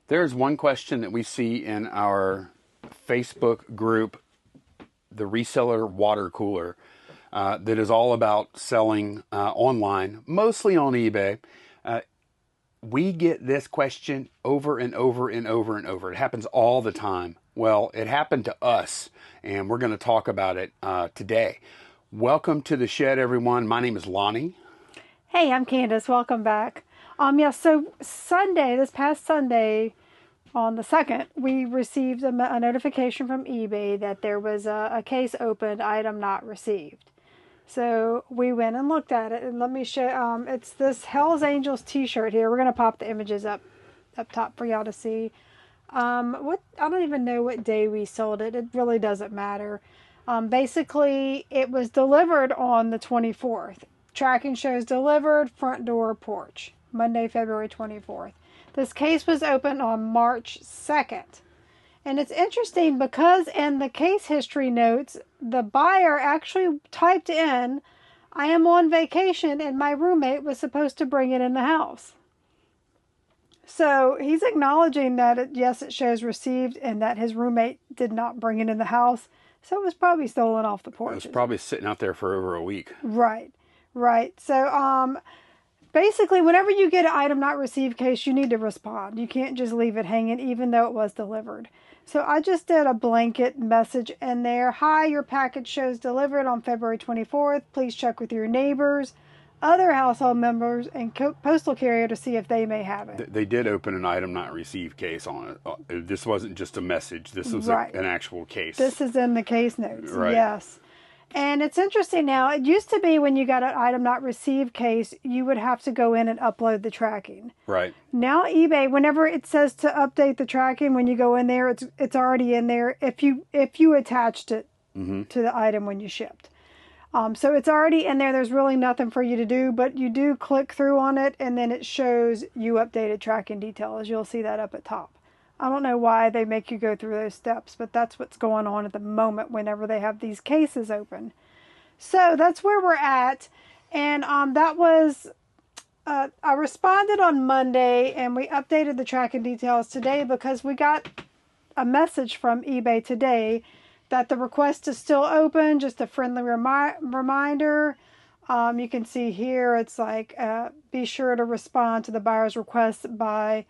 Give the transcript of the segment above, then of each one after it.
There's one question that we see in our Facebook group, the Reseller Water Cooler, that is all about selling online, mostly on eBay. We get this question over and over and over and over. It happens all the time. Well, it happened to us, and we're going to talk about it today. Welcome to the shed, everyone. My name is Lonnie. Hey, I'm Candace. Welcome back. So Sunday, this past Sunday, on the 2nd, we received a notification from eBay that there was a case opened, item not received. So we went and looked at it, and let me show. It's this Hell's Angels T-shirt here. We're gonna pop the images up top for y'all to see. I don't even know what day we sold it. It really doesn't matter. Basically, it was delivered on the 24th. Tracking shows delivered, front door, porch. Monday, February 24th. This case was opened on March 2nd. And it's interesting because in the case history notes, the buyer actually typed in, "I am on vacation and my roommate was supposed to bring it in the house." So he's acknowledging that, yes, it shows received and that his roommate did not bring it in the house. So it was probably stolen off the porch. It was probably sitting out there for over a week. Right. So, basically, whenever you get an item not received case, you need to respond. You can't just leave it hanging, even though it was delivered. So I just did a blanket message in there. "Hi, your package shows delivered on February 24th. Please check with your neighbors, other household members, and postal carrier to see if they may have it." They did open an item not received case on it. This wasn't just a message. This was Right. an actual case. This is in the case notes. Right. Yes. And it's interesting now. It used to be when you got an item not received case, you would have to go in and upload the tracking. Right. Now eBay, whenever it says to update the tracking, when you go in there, it's already in there if you attached it to the item when you shipped. So it's already in there. There's really nothing for you to do, but you do click through on it, and then it shows you updated tracking details. You'll see that up at top. I don't know why they make you go through those steps, but that's what's going on at the moment whenever they have these cases open. So that's where we're at. And that was, I responded on Monday, and we updated the tracking details today because we got a message from eBay today that the request is still open, just a friendly reminder. You can see here, it's like, be sure to respond to the buyer's request by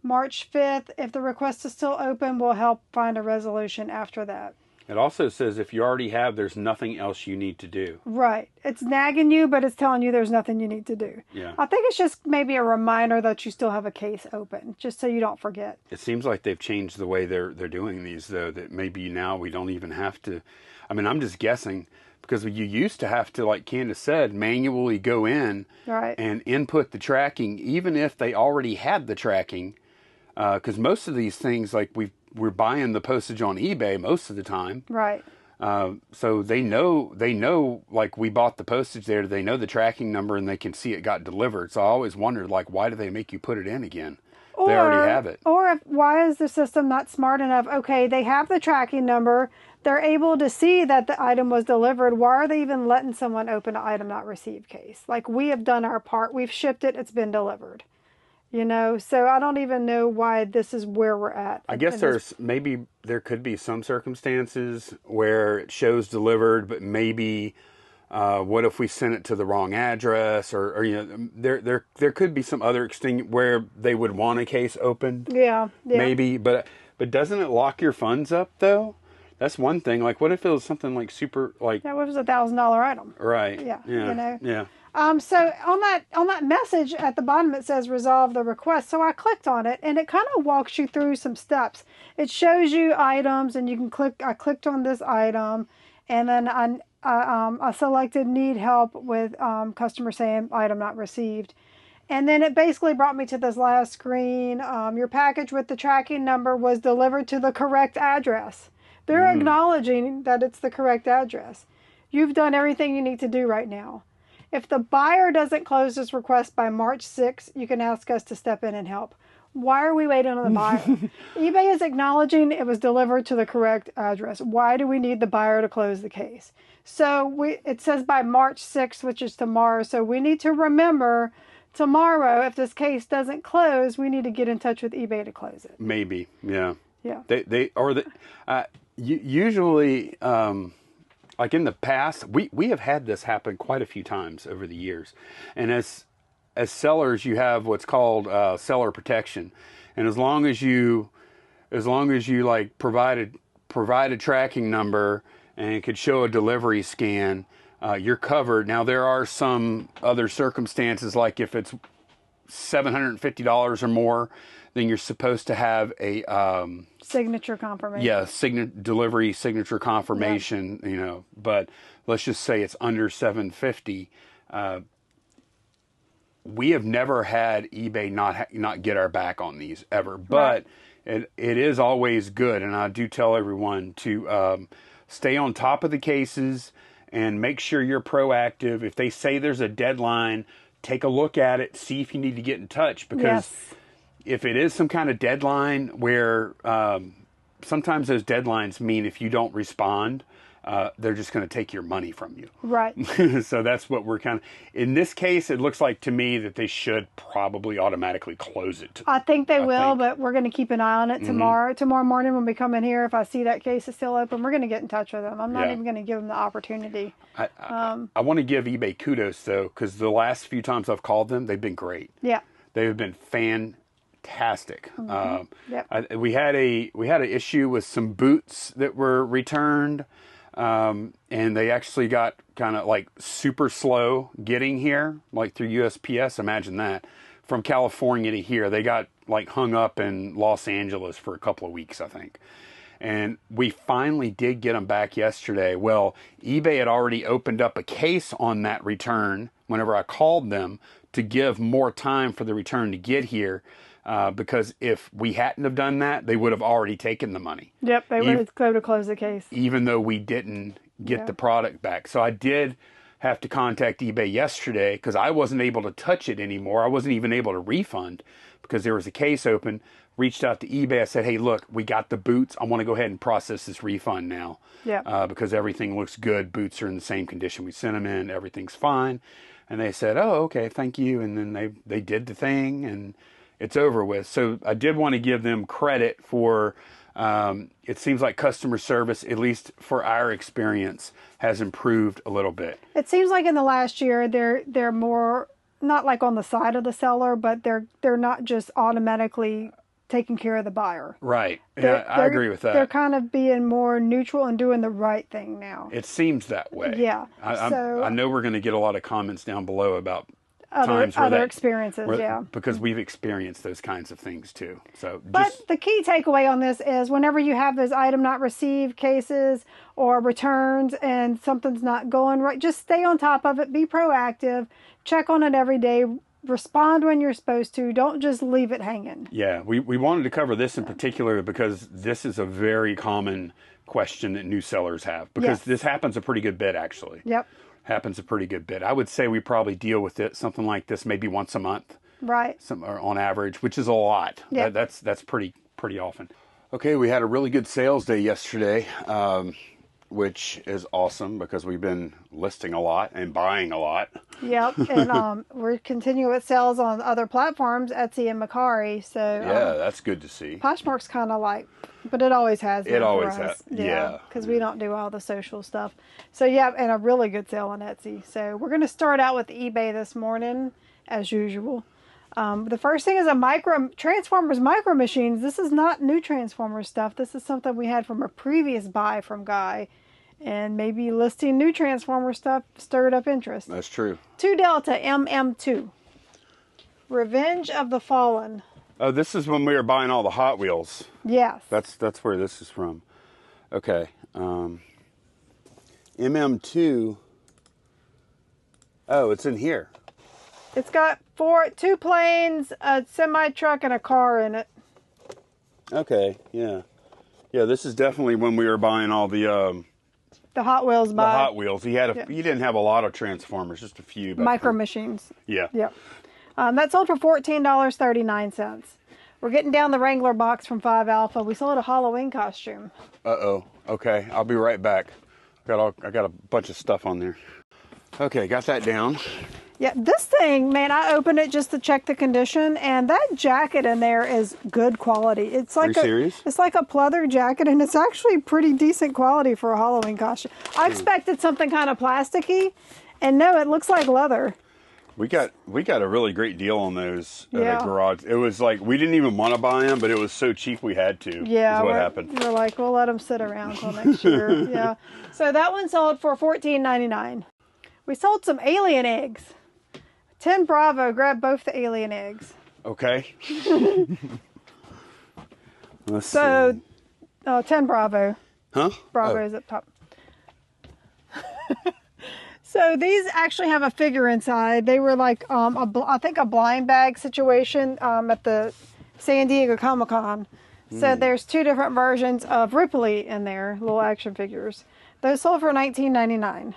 March 5th. If the request is still open, we'll help find a resolution after that. It also says if you already have, there's nothing else you need to do. Right. It's nagging you, but it's telling you there's nothing you need to do. Yeah. I think it's just maybe a reminder that you still have a case open, just so you don't forget. It seems like they've changed the way they're doing these, though, that maybe now we don't even have to. I mean, I'm just guessing, because you used to have to, like Candace said, manually go in and input the tracking, even if they already had the tracking. Because most of these things, like we're buying the postage on eBay most of the time. Right. So they know, like we bought the postage there, they know the tracking number and they can see it got delivered. So I always wondered, like, why do they make you put it in again? They already have it. Or why is the system not smart enough? Okay, they have the tracking number. They're able to see that the item was delivered. Why are they even letting someone open an item not received case? Like, we have done our part. We've shipped it. It's been delivered. So I don't even know why this is where we're at. I guess there could be some circumstances where it shows delivered, but maybe what if we sent it to the wrong address, or there could be some other where they would want a case opened. Yeah. Maybe, but doesn't it lock your funds up though? That's one thing. Like, what if it was something like super, like, that was $1,000 item? Right. Yeah. Yeah. So on that message at the bottom, it says resolve the request. So I clicked on it, and it kind of walks you through some steps. It shows you items, and you can click. I clicked on this item, and then I selected need help with customer saying item not received. And then it basically brought me to this last screen. Your package with the tracking number was delivered to the correct address. They're acknowledging that it's the correct address. You've done everything you need to do right now. If the buyer doesn't close this request by March 6th, you can ask us to step in and help. Why are we waiting on the buyer? eBay is acknowledging it was delivered to the correct address. Why do we need the buyer to close the case? So it says by March 6th, which is tomorrow. So we need to remember tomorrow, if this case doesn't close, we need to get in touch with eBay to close it. Maybe, yeah. Yeah. Usually, like in the past, we have had this happen quite a few times over the years. And as sellers, you have what's called seller protection. And as long as you like provide a tracking number and it could show a delivery scan, you're covered. Now there are some other circumstances, like if it's $750 or more, then you're supposed to have a signature confirmation. Yeah, delivery signature confirmation. You know, but let's just say it's under $750. We have never had eBay not get our back on these ever, but it is always good, and I do tell everyone to stay on top of the cases and make sure you're proactive. If they say there's a deadline, take a look at it, see if you need to get in touch, because if it is some kind of deadline where sometimes those deadlines mean if you don't respond, they're just going to take your money from you. Right. So that's what we're kind of, in this case, it looks like to me that they should probably automatically close it. I think they will, but we're going to keep an eye on it tomorrow. Tomorrow morning when we come in here, if I see that case is still open, we're going to get in touch with them. I'm not even going to give them the opportunity. I want to give eBay kudos, though, because the last few times I've called them, they've been great. Yeah. They've been fantastic. We had an issue with some boots that were returned. And they actually got kind of like super slow getting here, like through USPS. Imagine that. From California to here, they got like hung up in Los Angeles for a couple of weeks, I think. And we finally did get them back yesterday. Well, eBay had already opened up a case on that return whenever I called them to give more time for the return to get here. Because if we hadn't have done that, they would have already taken the money. Yep, they would have go to close the case. Even though we didn't get the product back. So I did have to contact eBay yesterday because I wasn't able to touch it anymore. I wasn't even able to refund because there was a case open. Reached out to eBay. I said, hey, look, we got the boots. I want to go ahead and process this refund now. Yeah. Because everything looks good. Boots are in the same condition we sent them in. Everything's fine. And they said, oh, okay, thank you. And then they did the thing and it's over with. So I did want to give them credit for, it seems like customer service, at least for our experience, has improved a little bit. It seems like in the last year, they're more, not like on the side of the seller, but they're not just automatically taking care of the buyer. Right. Yeah, I agree with that. They're kind of being more neutral and doing the right thing now. It seems that way. Yeah. I know we're going to get a lot of comments down below about other experiences, because we've experienced those kinds of things too. So, but the key takeaway on this is whenever you have those item not received cases or returns and something's not going right, just stay on top of it. Be proactive. Check on it every day. Respond when you're supposed to. Don't just leave it hanging. Yeah, we wanted to cover this in particular because this is a very common question that new sellers have, because this happens a pretty good bit actually. Yep. Happens a pretty good bit. I would say we probably deal with it, something like this, maybe once a month. Right. Or on average, which is a lot. Yep. That's pretty often. Okay, we had a really good sales day yesterday, which is awesome because we've been listing a lot and buying a lot. Yep, and we're continuing with sales on other platforms, Etsy and Mercari. So yeah, that's good to see. Poshmark's kind of like, but it always has. It always has. Yeah, because we don't do all the social stuff. So yeah, and a really good sale on Etsy. So we're going to start out with eBay this morning, as usual. The first thing is a Transformers Micro Machines. This is not new Transformers stuff. This is something we had from a previous buy from Guy. And maybe listing new Transformer stuff stirred up interest. That's true. 2 Delta MM2. Revenge of the Fallen. Oh, this is when we were buying all the Hot Wheels. Yes. That's where this is from. Okay. MM2. Oh, it's in here. It's got 2 planes, a semi-truck, and a car in it. Okay, yeah. Yeah, this is definitely when we were buying all the Hot Wheels. The Hot Wheels. He didn't have a lot of Transformers, just a few. Micro Machines. Yeah. Yep. That sold for $14.39. We're getting down the Wrangler box from 5 Alpha. We sold a Halloween costume. Uh-oh. Okay, I'll be right back. I got a bunch of stuff on there. Okay, got that down. Yeah, this thing, man, I opened it just to check the condition, and that jacket in there is good quality. It's like Are you serious? It's like a pleather jacket, and it's actually pretty decent quality for a Halloween costume. I expected something kind of plasticky, and no, it looks like leather. We got a really great deal on those at Yeah. the garage. It was like we didn't even want to buy them, but it was so cheap we had to. Yeah, is what happened. We're like, we'll let them sit around till next year. Yeah. So that one sold for $14.99. We sold some alien eggs. 10 Bravo, grab both the alien eggs. Okay. Let's So, see. 10 Bravo. Huh? Bravo is up top. So these actually have a figure inside. They were like, I think a blind bag situation at the San Diego Comic-Con. So there's 2 different versions of Ripley in there, little action figures. Those sold for $19.99.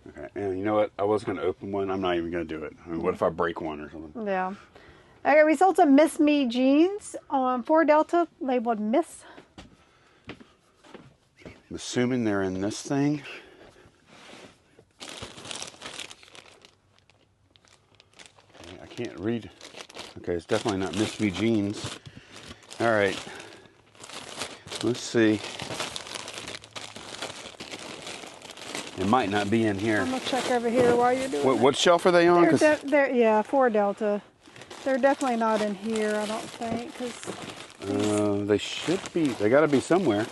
Okay. And you know what? I was going to open one. I'm not even going to do it. I mean, what if I break one or something? Yeah. Okay, we sold some Miss Me jeans on 4 Delta, labeled Miss. I'm assuming they're in this thing. Okay, I can't read. Okay, it's definitely not Miss Me jeans. All right. Let's see. It might not be in here. I'm gonna check over here while you're doing What shelf are they on? it. 'Cause- Yeah, 4 Delta. They're definitely not in here, I don't think, because they should be. They got to be somewhere.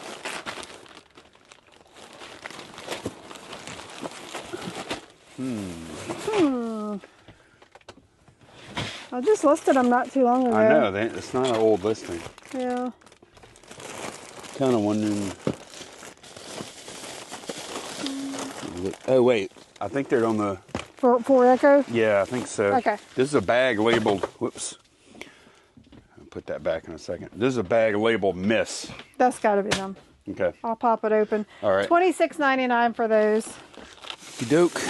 I just listed them not too long ago. I know. It's not an old listing. Yeah. Kind of wondering. Oh wait, I think they're on the. For Echo? Yeah, I think so. Okay. This is a bag labeled. Whoops. I'll put that back in a second. This is a bag labeled Miss. That's got to be them. Okay. I'll pop it open. All right. $26.99 for those. Doke.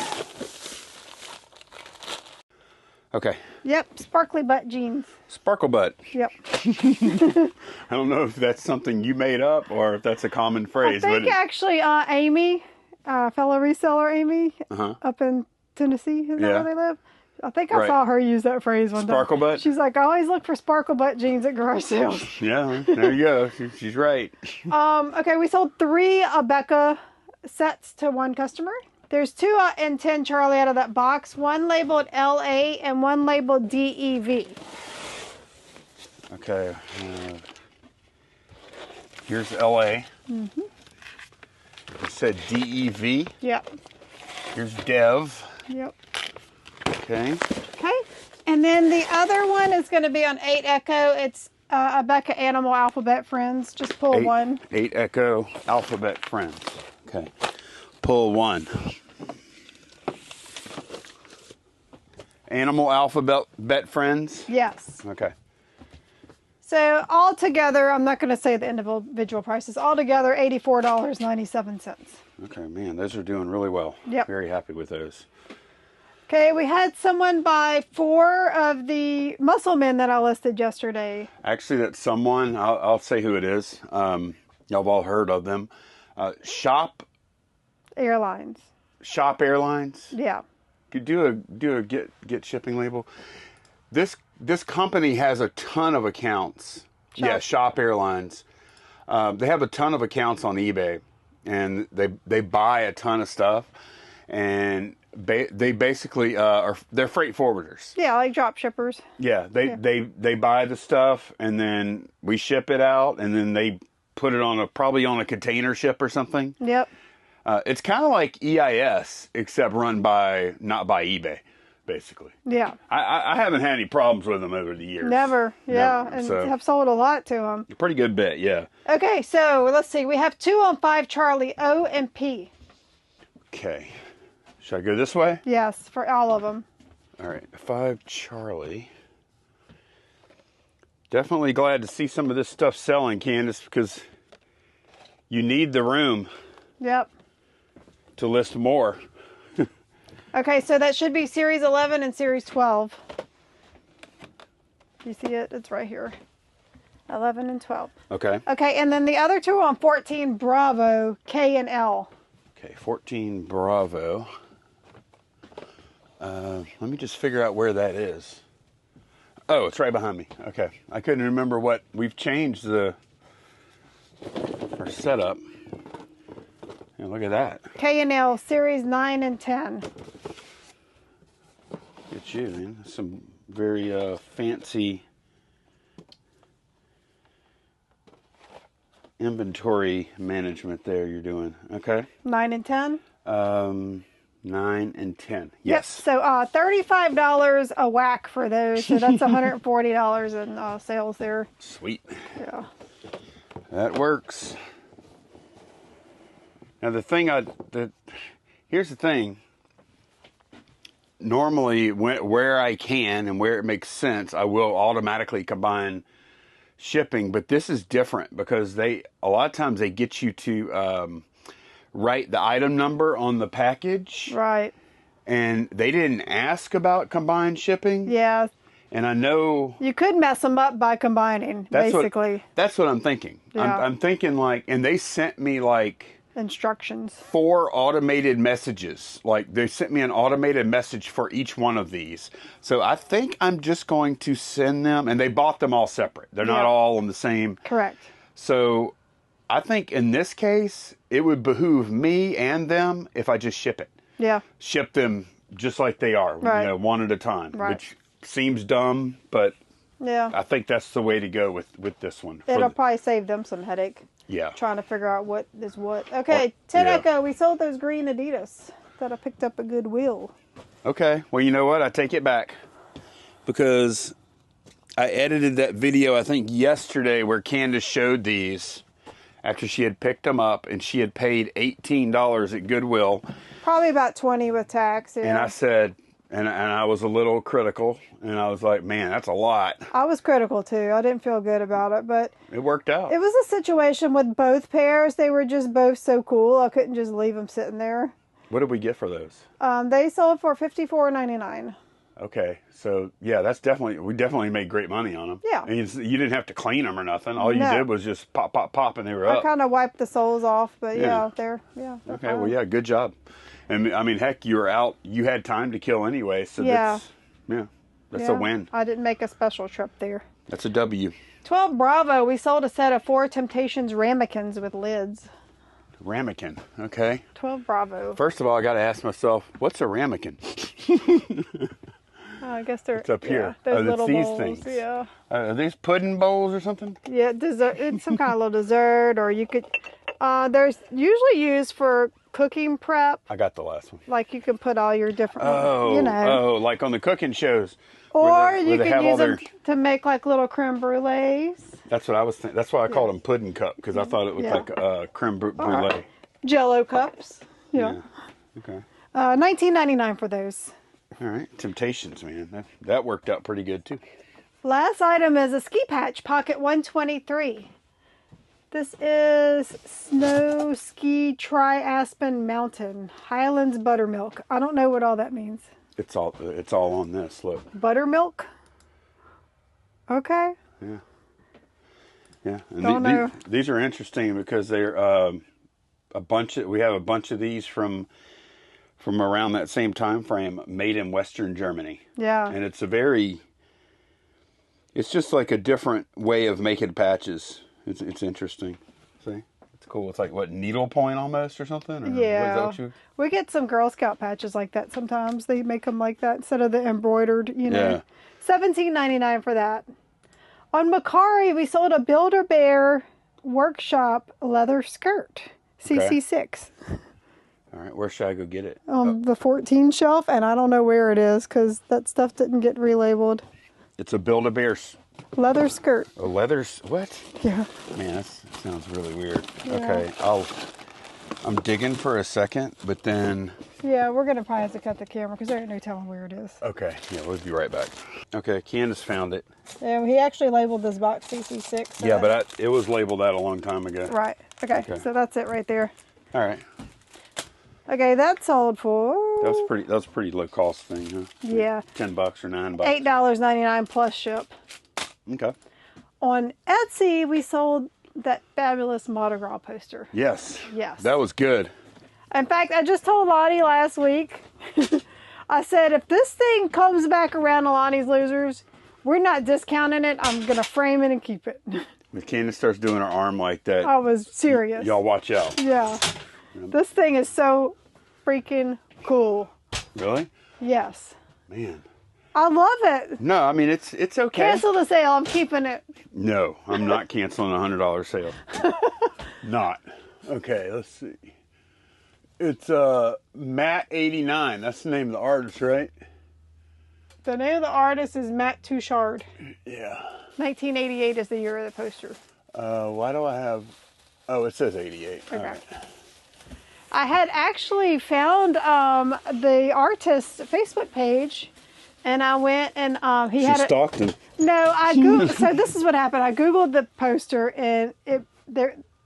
Okay. Yep, sparkly butt jeans. Sparkle butt. Yep. I don't know if that's something you made up or if that's a common phrase. I think but actually Amy, fellow reseller Amy, up in Tennessee, is that Yeah. where they live? I think I Right. saw her use that phrase one time. Sparkle butt? She's like, I always look for sparkle butt jeans at garage sales. Yeah, there you go. She's right. Okay, we sold 3 Abeka sets to one customer. There's 2 and 10 Charlie out of that box. One labeled LA and one labeled DEV. Okay. Here's LA. Mm-hmm. It said DEV. Yep. Here's Dev. Yep. Okay. Okay. And then the other one is going to be on 8 Echo. It's Abeka Animal Alphabet Friends. Just pull one. 8 Echo Alphabet Friends. Okay. Pull one. Animal Alphabet Friends. Yes. Okay. So all together, I'm not going to say the individual prices. All together, $84.97. Okay, man, those are doing really well. Yep. Very happy with those. Okay, we had someone buy 4 of the muscle men that I listed yesterday. Actually, that's someone. I'll say who it is. Y'all have all heard of them. Shop Airlines. Airlines. Yeah. Could do a get shipping label. This company has a ton of accounts. Yeah, Shop Airlines. They have a ton of accounts on eBay, and they buy a ton of stuff, and they basically they're freight forwarders. Yeah, like drop shippers. Yeah, they buy the stuff, and then we ship it out, and then they put it probably on a container ship or something. Yep. It's kind of like EIS, except run not by eBay, basically. Yeah. I haven't had any problems with them over the years. Never. Yeah. Never, And so. have sold a lot to them. A pretty good bit, yeah. Okay, so let's see. We have 2 on 5 Charlie, O and P. Okay. Should I go this way? Yes, for all of them. All right. 5 Charlie. Definitely glad to see some of this stuff selling, Candace, because you need the room Yep. to list more. Okay, so that should be Series 11 and Series 12. You see it? It's right here. 11 and 12. Okay. Okay, and then the other 2 on 14 Bravo, K and L. Okay, 14 Bravo. Let me just figure out where that is. Oh, it's right behind me. Okay. I couldn't remember what we've changed our setup. Yeah, look at that. K&L Series 9 and 10. Look at you, man. Some very fancy inventory management there you're doing. Okay. 9 and 10? 9 and 10. Yep. Yes. So $35 a whack for those. So that's $140 in sales there. Sweet. Yeah. That works. Now here's the thing. Normally, where I can and where it makes sense, I will automatically combine shipping. But this is different because a lot of times they get you to write the item number on the package. Right. And they didn't ask about combined shipping. Yeah. And I know you could mess them up by combining, basically. That's what I'm thinking. Yeah. I'm thinking and they sent me instructions. 4 automated messages. They sent me an automated message for each one of these. So I think I'm just going to send them, and they bought them all separate. They're not all on the same. Correct. So I think in this case, it would behoove me and them if I just ship it. Yeah. Ship them just like they are, right. One at a time, right. which seems dumb, but yeah, I think that's the way to go with this one. It'll probably save them some headache. Yeah. Trying to figure out what is what. Okay, Tenneco, we sold those green Adidas that I picked up at Goodwill. Okay, well, you know what? I take it back because I edited that video, I think, yesterday where Candace showed these after she had picked them up and she had paid $18 at Goodwill. Probably about 20 with tax, yeah. And I said, and I was a little critical, and I was like, man, that's a lot. I was critical too. I didn't feel good about it, but it worked out. It was a situation with both pairs. They were just both so cool. I couldn't just leave them sitting there. What did we get for those? They sold for $54.99. Okay, so yeah, we definitely made great money on them. Yeah. And you didn't have to clean them or nothing. All you did was just pop, pop, pop, and they were up. I kind of wiped the soles off, but they're okay, fine. well, yeah, good job. And I mean, heck, you were out. You had time to kill anyway, so that's a win. I didn't make a special trip there. That's a W. 12 Bravo. We sold a set of 4 Temptations ramekins with lids. Ramekin, okay. 12 Bravo. First of all, I got to ask myself, what's a ramekin? I guess they're it's up here. Those little these bowls. things. Yeah. Are these pudding bowls or something? Yeah, dessert. It's some kind of little dessert, or you could. They're usually used for cooking prep. I got the last one. Like you can put all your different. Like on the cooking shows. Or you can use them to make like little creme brulees. That's what I was thinking. That's why I called them pudding cup, because I thought it looked like creme brulee. Right. Jello cups. Yeah. Okay. $19.99 for those. All right, Temptations, man. That worked out pretty good too. Last item is a ski patch, Pocket 123. This is Snow Ski Tri-Aspen Mountain Highlands Buttermilk. I don't know what all that means. It's all on this. Look. Buttermilk. Okay. Yeah. Yeah. And don't know. These are interesting because they're we have a bunch of these from around that same time frame, made in Western Germany. Yeah. And it's just like a different way of making patches. It's interesting. See? It's cool. It's like, what, needlepoint almost or something? Or yeah. We get some Girl Scout patches like that sometimes. They make them like that instead of the embroidered, Yeah. $17.99 for that. On Macari, we sold a Build-A-Bear Workshop leather skirt. CC6. All right, where should I go get it? On the 14 shelf, and I don't know where it is because that stuff didn't get relabeled. It's a Build-A-Bear leather skirt. A leather? What? Yeah. Man, that sounds really weird. Yeah. Okay, I'm digging for a second, but then... Yeah, we're going to probably have to cut the camera because there ain't no telling where it is. Okay, yeah, we'll be right back. Okay, Candace found it. Yeah, he actually labeled this box CC6. So yeah, but it was labeled that a long time ago. Right. Okay, so that's it right there. All right. Okay, that sold for... That was a pretty low cost thing, huh? Yeah. $10 or $9. $8.99 plus ship. Okay. On Etsy, we sold that fabulous Mardi Gras poster. Yes. Yes. That was good. In fact, I just told Lottie last week, I said, if this thing comes back around to Lonnie's Losers, we're not discounting it. I'm going to frame it and keep it. When Candace starts doing her arm like that, I was serious. y'all watch out. Yeah. This thing is so freaking cool. Really? Yes. Man. I love it. No, I mean, it's okay. Cancel the sale. I'm keeping it. No, I'm not canceling a $100 sale. Not. Okay, let's see. It's Matt89. That's the name of the artist, right? The name of the artist is Matt Touchard. Yeah. 1988 is the year of the poster. Why do I have... Oh, it says 88. Okay. All right. I had actually found the artist's Facebook page, and I went and he had stalked him. No, I Googled. So this is what happened. I Googled the poster, and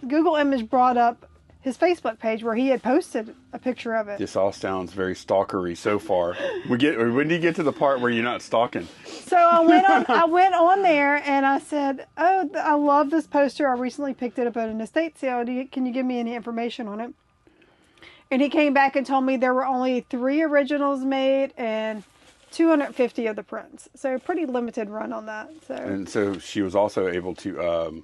Google image brought up his Facebook page where he had posted a picture of it. This all sounds very stalkery so far. When do you get to the part where you're not stalking? So I went on there and I said, "Oh, I love this poster. I recently picked it up at an estate sale. Can you give me any information on it?" And he came back and told me there were only 3 originals made and 250 of the prints. So pretty limited run on that. So. And so she was also able to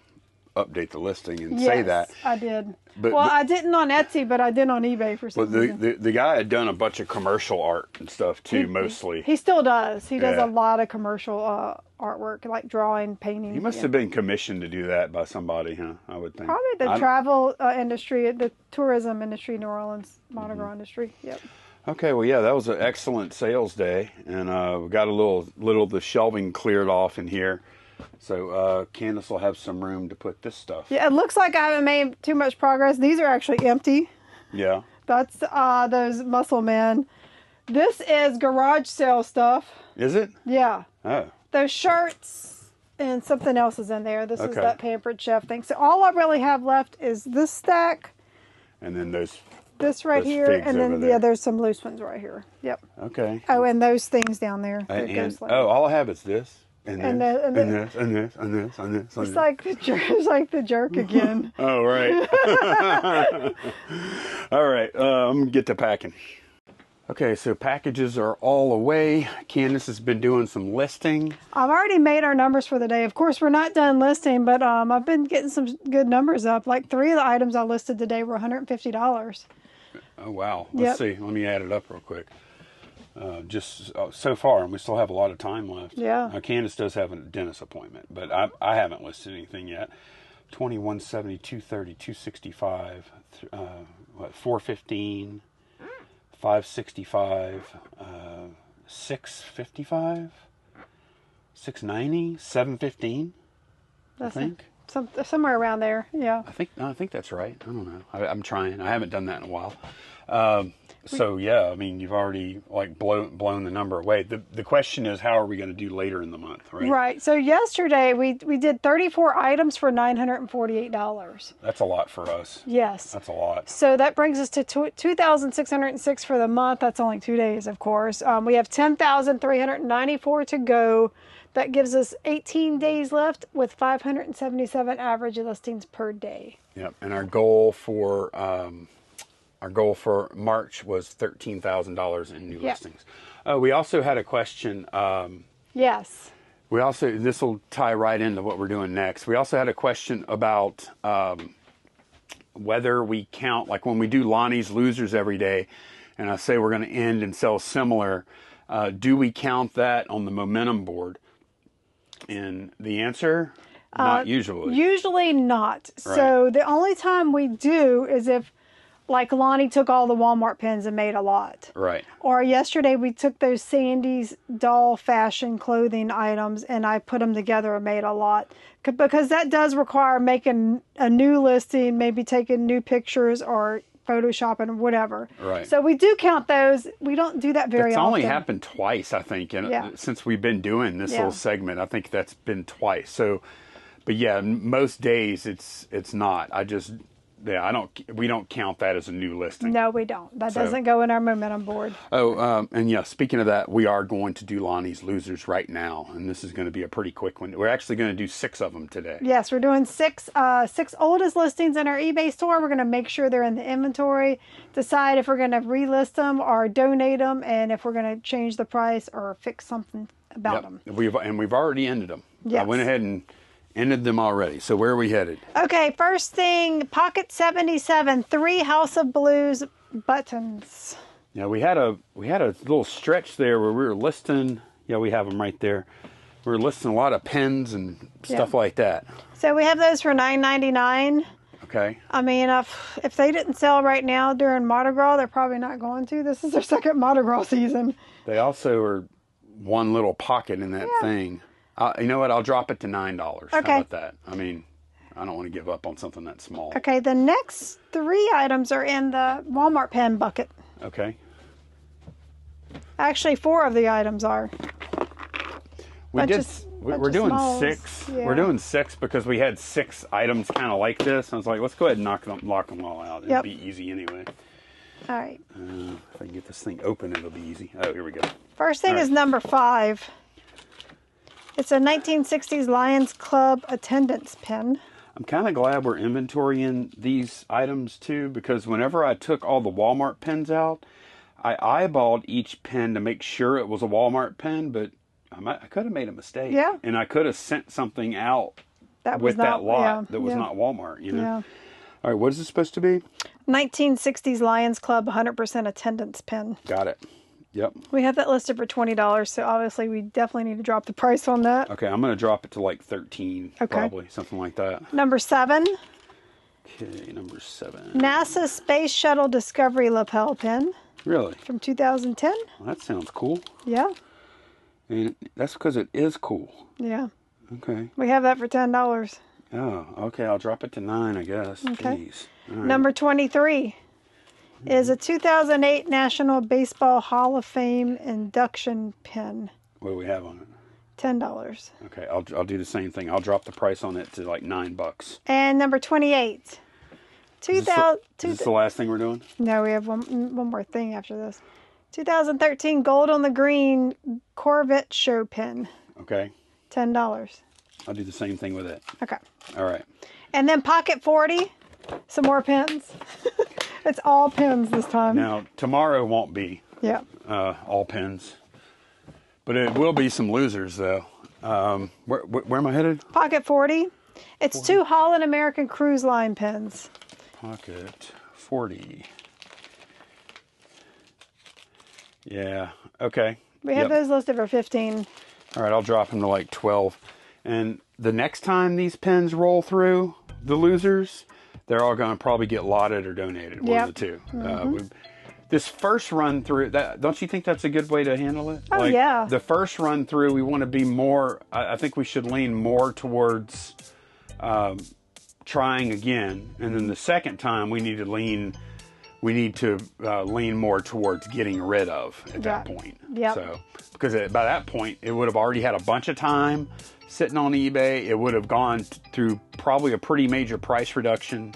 update the listing and say that. Yes, I did. But I didn't on Etsy, but I did on eBay for some reason. The guy had done a bunch of commercial art and stuff too, mostly. He still does. He does Yeah. a lot of commercial artwork, like drawing, painting. He must have been commissioned to do that by somebody, huh? I would think. Probably the travel industry, the tourism industry, New Orleans, Mardi Gras industry. Yep. Okay, well, yeah, that was an excellent sales day, and we got a little of the shelving cleared off in here. So Candace will have some room to put this stuff. Yeah, it looks like I haven't made too much progress. These are actually empty. Yeah. That's those muscle men. This is garage sale stuff. Is it? Yeah. Oh. Those shirts and something else is in there. This is Okay. that Pampered Chef thing. So all I really have left is this stack, And then this right those here, figs and then over there. there's some loose ones right here. Yep. Okay. Oh, and those things down there. that goes like- all I have is this. And And this, the- and and the- this, and this, and this, and this, and It's this. like the jerk. It's like the jerk again. Oh, right. All right. I'm going to get to packing. Okay, so packages are all away. Candace has been doing some listing. I've already made our numbers for the day. Of course, we're not done listing, but I've been getting some good numbers up. Like 3 of the items I listed today were $150. Oh, wow. Yep. Let's see. Let me add it up real quick. Just so far, and we still have a lot of time left. Yeah. Candace does have a dentist appointment, but I haven't listed anything yet. 2170, 230, 265, 415, 565, 655, 690, 715. That's I think. somewhere around there. Yeah. I think that's right. I don't know. I'm trying. I haven't done that in a while. So yeah, I mean, you've already like blown the number away. The question is, how are we going to do later in the month, right? Right. So yesterday we did 34 items for $948. That's a lot for us. Yes. That's a lot. So that brings us to 2,606 for the month. That's only 2 days, of course. We have 10,394 to go. That gives us 18 days left with 577 average listings per day. Yep. And our goal for March was $13,000 in new listings. We also had a question. Yes. This will tie right into what we're doing next. We also had a question about whether we count, like when we do Lonnie's Losers every day, and I say we're going to end and sell similar, do we count that on the momentum board? And the answer, not usually. Usually not. Right. So the only time we do is if, like, Lonnie took all the Walmart pins and made a lot. Right. Or yesterday we took those Sandy's doll fashion clothing items and I put them together and made a lot. Because that does require making a new listing, maybe taking new pictures or Photoshopping or whatever. Right. So we do count those. We don't do that very It's often. only happened twice, I think, since we've been doing this little segment. I think that's been twice. So, but yeah, most days it's not. I just Yeah, we don't count that as a new listing. No, we don't. That doesn't go in our momentum board. Oh, and yeah, speaking of that, we are going to do Lonnie's Losers right now, and this is going to be a pretty quick one. We're actually going to do 6 of them today. Yes, we're doing six oldest listings in our eBay store. We're going to make sure they're in the inventory, decide if we're going to relist them or donate them, and if we're going to change the price or fix something about them. We've already ended them. Yes. I went ahead and ended them already. So where are we headed? Okay, first thing, Pocket 77, 3 House of Blues buttons. Yeah, we had a little stretch there where we were listing. Yeah, we have them right there. We were listing a lot of pens and stuff like that. So we have those for $9.99. Okay. I mean, if they didn't sell right now during Mardi Gras, they're probably not going to. This is their second Mardi Gras season. They also are one little pocket in that thing. You know what? I'll drop it to $9. Okay. How about that? I mean, I don't want to give up on something that small. Okay, the next 3 items are in the Walmart pen bucket. Okay. Actually, 4 of the items are. We're doing smalls. 6. Yeah. We're doing 6 because we had 6 items kind of like this. I was like, let's go ahead and lock them all out. It'll be easy anyway. All right. If I can get this thing open, it'll be easy. Oh, here we go. First thing is number 5. It's a 1960s Lions Club attendance pin. I'm kind of glad we're inventorying these items too, because whenever I took all the Walmart pens out, I eyeballed each pen to make sure it was a Walmart pen, but I could have made a mistake. Yeah. And I could have sent something out That with was not, that lot yeah, that was not Walmart, you know? Yeah. All right, what is this supposed to be? 1960s Lions Club 100% attendance pin. Got it. Yep. We have that listed for $20, so obviously we definitely need to drop the price on that. Okay, I'm going to drop it to like 13, probably, something like that. Number 7. Okay, number 7. NASA Space Shuttle Discovery lapel pin. Really? From 2010. Well, that sounds cool. Yeah. And that's because it is cool. Yeah. Okay. We have that for $10. Oh, okay. I'll drop it to 9, I guess. Okay. Jeez. All right. Number 23 is a 2008 National Baseball Hall of Fame induction pin. What do we have on it? $10. Okay, I'll do the same thing. I'll drop the price on it to like $9. And number 28. Is this the last thing we're doing? No, we have one more thing after this. 2013 Gold on the Green Corvette show pin. Okay. $10. I'll do the same thing with it. Okay. All right. And then Pocket 40. Some more pins. It's all pins this time. Now, tomorrow won't be all pins. But it will be some losers, though. Where am I headed? Pocket 40. It's 2 Holland American Cruise Line pins. Pocket 40. Yeah. Okay. We have those listed for 15. All right, I'll drop them to like 12. And the next time these pins roll through the losers, they're all going to probably get lotted or donated. One of the two. This first run through, don't you think that's a good way to handle it? Oh, yeah. The first run through, we want to be more, I think we should lean more towards trying again. And then the second time, we need to lean more towards getting rid of at that point. Yep. So, because by that point, it would have already had a bunch of time sitting on eBay. It would have gone through probably a pretty major price reduction,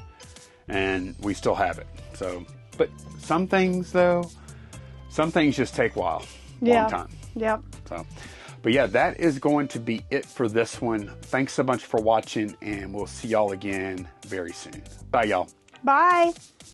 and we still have it. So, but some things just take a while, long time. Yep. So, but yeah, that is going to be it for this one. Thanks so much for watching, and we'll see y'all again very soon. Bye, y'all. Bye.